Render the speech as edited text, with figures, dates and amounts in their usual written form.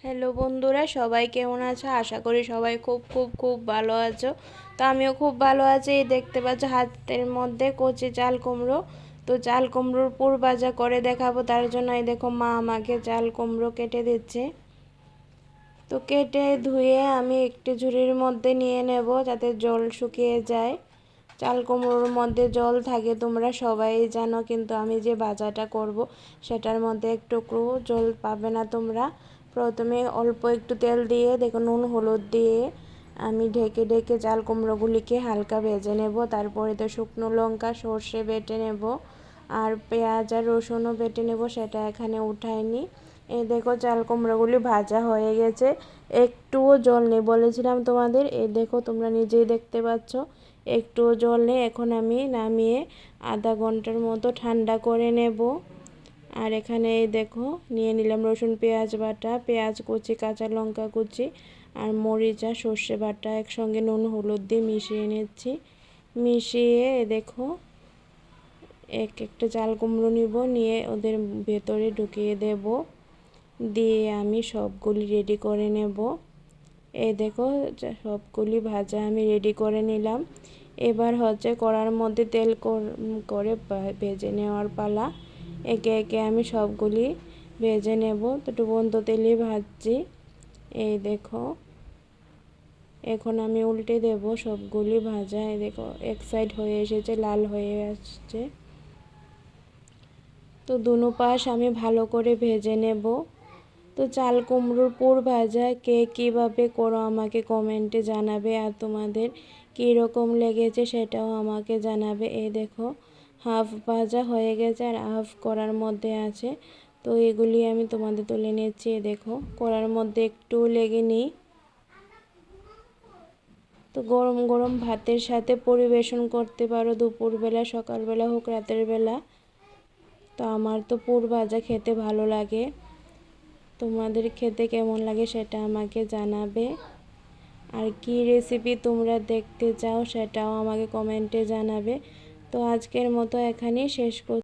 Hello বন্ধুরা, সবাই কেমন আছো? আশা করি সবাই খুব খুব খুব ভালো আছো। তো আমিও খুব ভালো আছি। এই দেখতে পাচ্ছ হাতের মধ্যে কচি চাল কুমড়ো। তো চাল কুমড়োর পুর ভাজা করে দেখাবো, তার জন্য এই দেখো মা আমাকে চাল কুমড়ো কেটে দিচ্ছে। তো কেটে ধুয়ে আমি একটি ঝুড়ির মধ্যে নিয়ে নেব যাতে জল শুকিয়ে যায়। চাল কুমড়োর মধ্যে জল থাকে তোমরা সবাই জানো, কিন্তু আমি যে ভাজাটা করব সেটার মধ্যে একটুকু জল পাবে না তোমরা। প্রথমে অল্প একটু তেল দিয়ে দেখো নুন হলুদ দিয়ে আমি ঢেকে ঢেকে চাল কুমড়োগুলিকে হালকা ভেজে নেব। তারপরে তো শুকনো লঙ্কা সর্ষে বেটে নেব আর পেঁয়াজ আর রসুনও বেটে নেব, সেটা এখানে উঠাইনি। এই দেখো চাল কুমড়োগুলি ভাজা হয়ে গেছে, একটুও জল নেই, বলেছিলাম তোমাদের। এই দেখো তোমরা নিজেই দেখতে পাচ্ছ একটুও জল নেই। এখন আমি নামিয়ে আধা ঘন্টার মতো ঠান্ডা করে নেব। আর এখানে এই দেখো নিয়ে নিলাম রসুন পেঁয়াজ বাটা, পেঁয়াজ কুচি, কাঁচা লঙ্কা কুচি আর মরিচ আর সর্ষে বাটা একসঙ্গে নুন হলুদ দিয়ে মিশিয়ে নিচ্ছি। মিশিয়ে দেখো এক একটা চাল কুমড়ো নিব, নিয়ে ওদের ভেতরে ঢুকিয়ে দেব, দিয়ে আমি সবগুলি রেডি করে নেব। এই দেখো সবগুলি ভাজা আমি রেডি করে নিলাম। এবার হচ্ছে কড়ার মধ্যে তেল করে ভেজে নেওয়ার পালা। একে একে আমি সবগুলি ভেজে নেব। তো ডুবন্ত তেলে ভাজছি। এই দেখো এখন আমি উল্টে দেব সবগুলি ভাজা। এই দেখো এক সাইড হয়ে এসেছে, লাল হয়ে আসছে। তো দুনো পাশ আমি ভালো করে ভেজে নেব। তো চাল কুমড়োর পুর ভাজা কে কীভাবে করো আমাকে কমেন্টে জানাবে, আর তোমাদের কী রকম লেগেছে সেটাও আমাকে জানাবে। এই দেখো হাফ ভাজা হয়ে গেছে আর হাফ কড়ার মধ্যে আছে। তো এগুলি আমি তোমাদের তুলে নিচ্ছি। দেখো কড়ার মধ্যে একটু লেগে নিই। তো গরম গরম ভাতের সাথে পরিবেশন করতে পারো, দুপুরবেলা, সকালবেলা হোক, রাতের বেলা। তো আমার তো পুর ভাজা খেতে ভালো লাগে, তোমাদের খেতে কেমন লাগে সেটা আমাকে জানাবে। আর কি রেসিপি তোমরা দেখতে চাও সেটাও আমাকে কমেন্টে জানাবে। তো আজকের মতো এখানেই শেষ করছি।